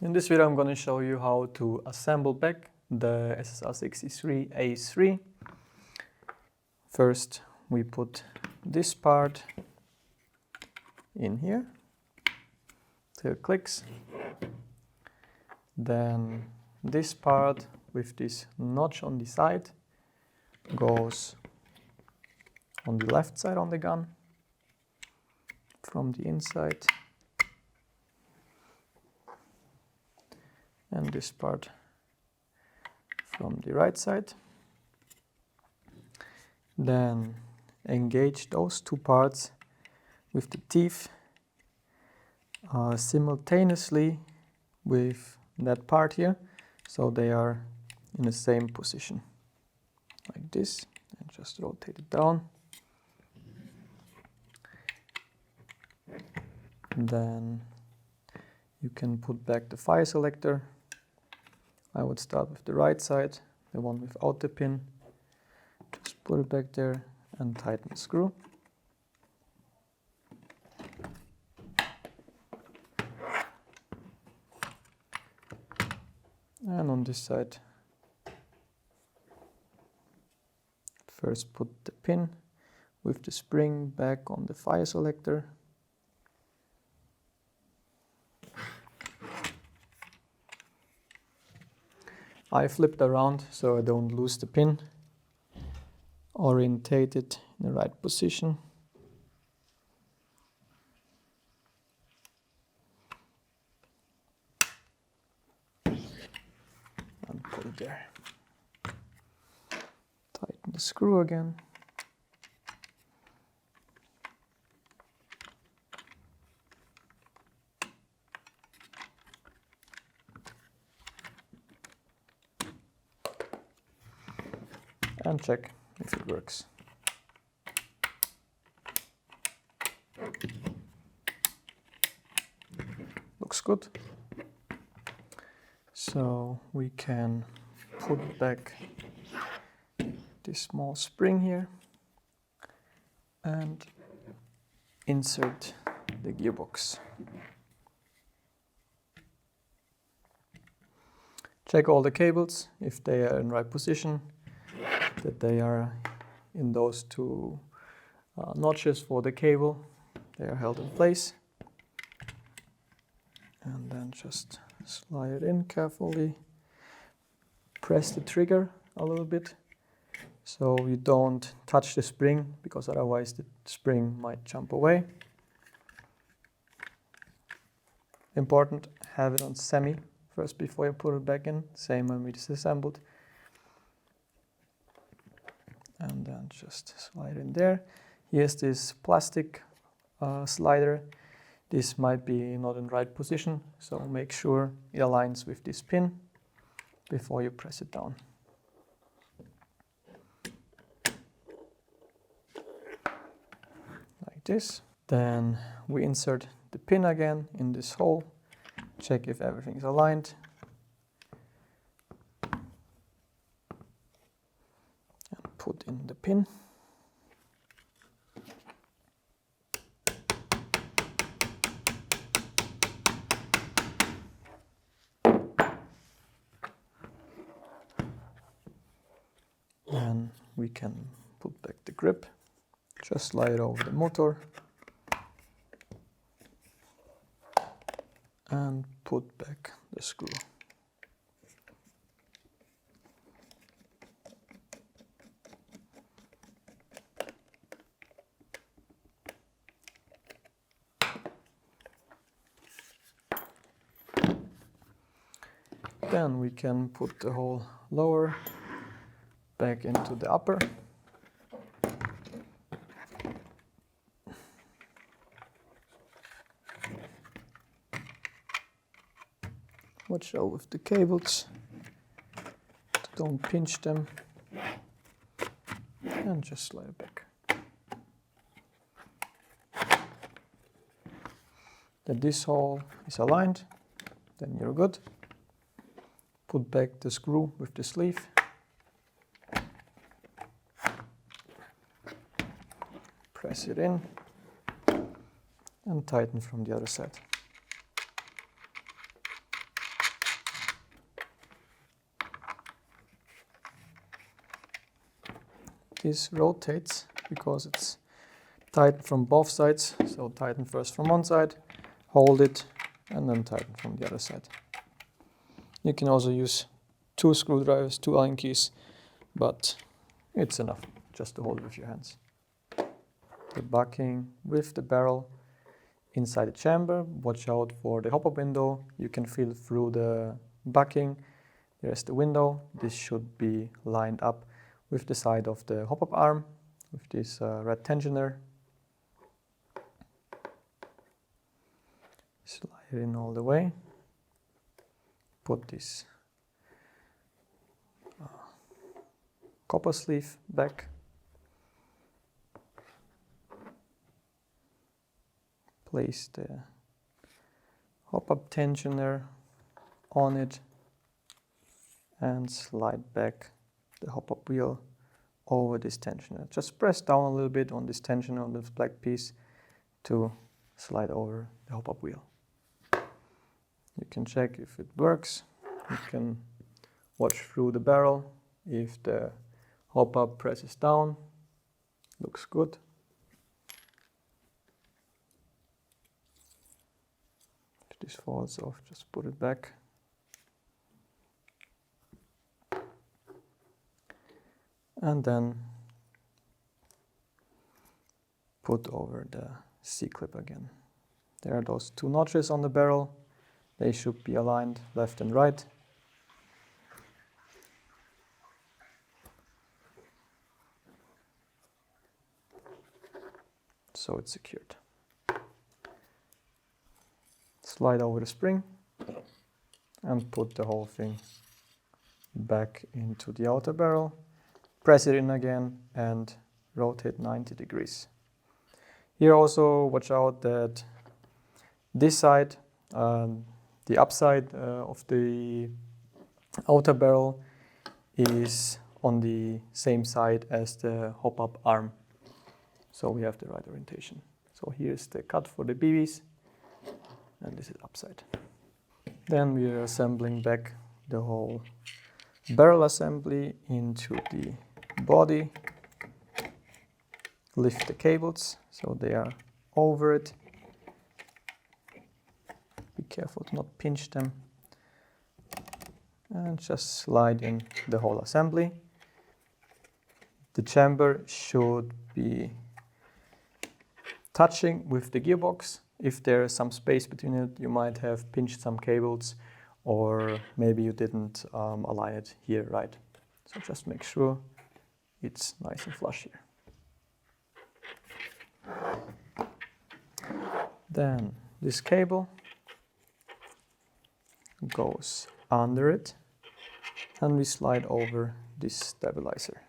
In this video I'm going to show you how to assemble back the SSR63 A3. First we put this part in here till it clicks. Then this part with this notch on the side goes on the left side on the gun from the inside. And this part from the right side. Then engage those two parts with the teeth simultaneously with that part here, so they are in the same position, like this, and just rotate it down. Then you can put back the fire selector. I would start with the right side, the one without the pin. Just put it back there and tighten the screw. And on this side, first put the pin with the spring back on the fire selector. I flipped around so I don't lose the pin. Orientate it in the right position. And put it there. Tighten the screw again. And check if it works. Looks good. So we can put back this small spring here and insert the gearbox. Check all the cables if they are in the right position, that they are in those two notches for the cable. They are held in place. And then just slide it in carefully. Press the trigger a little bit so you don't touch the spring, because otherwise the spring might jump away. Important, have it on semi first before you put it back in, same when we disassembled. And then just slide in there. Here's this plastic slider. This might be not in the right position, so make sure it aligns with this pin before you press it down. Like this. Then we insert the pin again in this hole. Check if everything is aligned. Put in the pin. And we can put back the grip. Just slide it over the motor. And put back the screw. Then we can put the whole lower back into the upper. Watch out with the cables, don't pinch them, and just slide it back. Then this hole is aligned, then you're good. Put back the screw with the sleeve. Press it in and tighten from the other side. this rotates because it's tightened from both sides. So tighten first from one side, hold it, and then tighten from the other side. You can also use 2 screwdrivers, 2 Allen keys, but it's enough just to hold it with your hands. The bucking with the barrel inside the chamber. Watch out for the hop-up window. You can feel through the bucking. There's the window. This should be lined up with the side of the hop-up arm with this red tensioner. Slide it in all the way. Put this copper sleeve back. Place the hop-up tensioner on it and slide back the hop-up wheel over this tensioner. Just press down a little bit on this tensioner on this black piece to slide over the hop-up wheel. You can check if it works. You can watch through the barrel. If the hop-up presses down, looks good. If this falls off, just put it back. And then put over the C-clip again. There are those 2 notches on the barrel. They should be aligned left and right. So it's secured. Slide over the spring and put the whole thing back into the outer barrel. Press it in again and rotate 90 degrees. Here also watch out that this side, the upside of the outer barrel is on the same side as the hop-up arm. So we have the right orientation. So here's the cut for the BBs, and this is upside. Then we are assembling back the whole barrel assembly into the body. Lift the cables so they are over it. Be careful to not pinch them. And just slide in the whole assembly. The chamber should be touching with the gearbox. If there is some space between it, you might have pinched some cables, or maybe you didn't align it here right. So just make sure it's nice and flush here. Then this cable goes under it, and we slide over this stabilizer.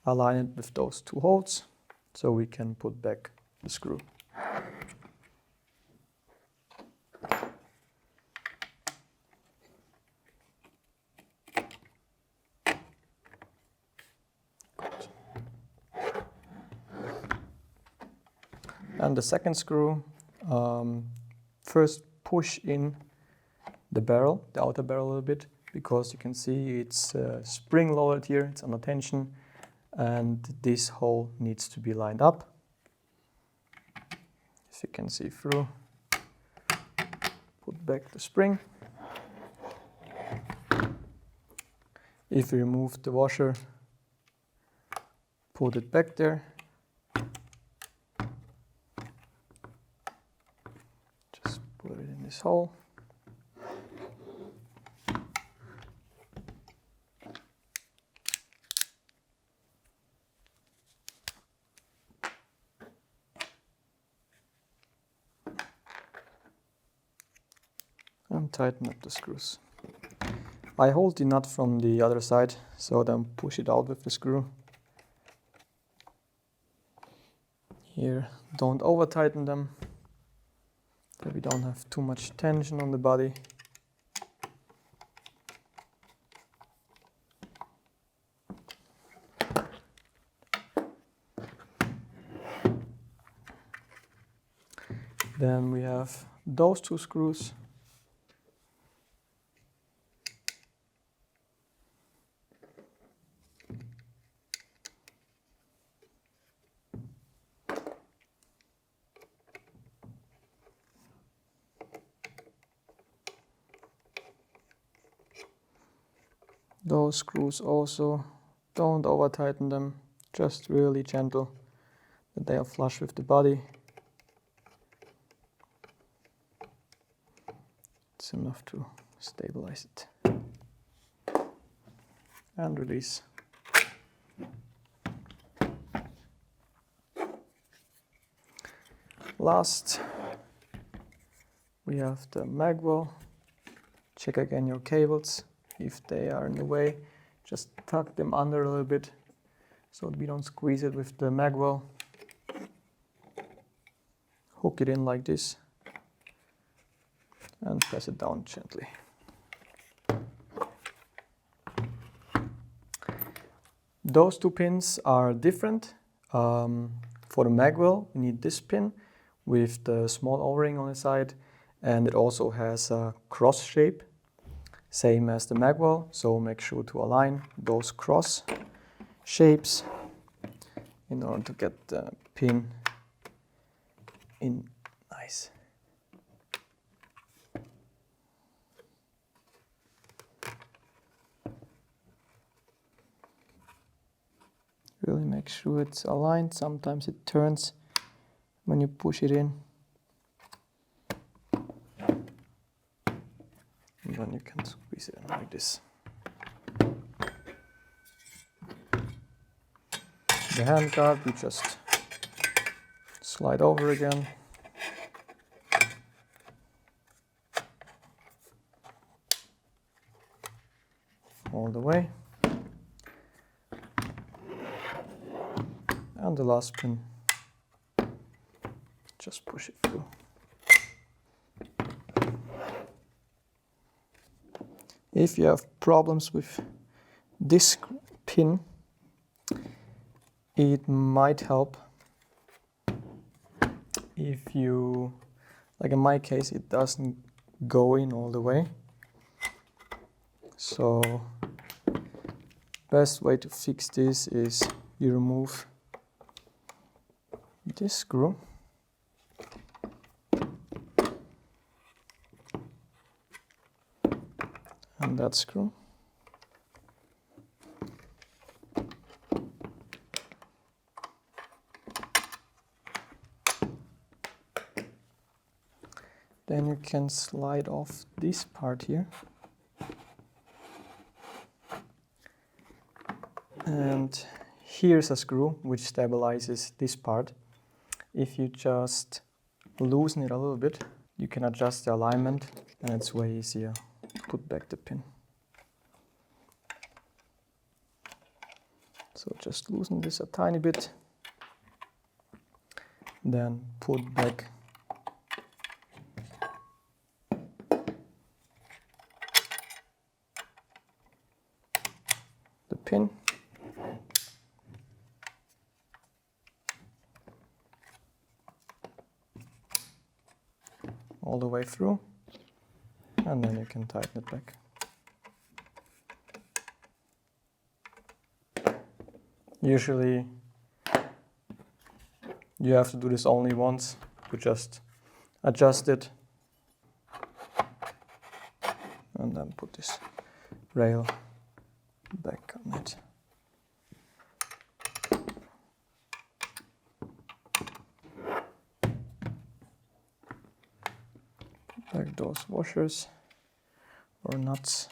Align it with those 2 holes so we can put back the screw. Good. And the second screw, first push in the barrel, the outer barrel a little bit, because you can see it's spring loaded here, it's under tension, and this hole needs to be lined up. As you can see through, put back the spring. If you remove the washer, put it back there. Just put it in this hole. And tighten up the screws. I hold the nut from the other side, so then push it out with the screw. Here, don't over tighten them, so we don't have too much tension on the body. Then we have those 2 screws. Those screws also, don't over tighten them, just really gentle that they are flush with the body. It's enough to stabilize it. And release. Last, we have the magwell. Check again your cables. If they are in the way, just tuck them under a little bit so that we don't squeeze it with the magwell. Hook it in like this and press it down gently. Those two pins are different. For the magwell, we need this pin with the small O-ring on the side, and it also has a cross shape, same as the magwell, so make sure to align those cross shapes in order to get the pin in nice. Really make sure it's aligned. Sometimes it turns when you push it in. And then you can squeeze it in like this. The handguard we just slide over again. All the way. And the last pin, just push it through. If you have problems with this pin, it might help if you, like in my case, it doesn't go in all the way. So best way to fix this is you remove this screw and that screw. Then you can slide off this part here. And here's a screw which stabilizes this part. If you just loosen it a little bit, you can adjust the alignment and it's way easier to put back the pin. So just loosen this a tiny bit, then put back the pin. All the way through, and then you can tighten it back. Usually you have to do this only once to just adjust it and then put this rail back on it. Like those washers or nuts.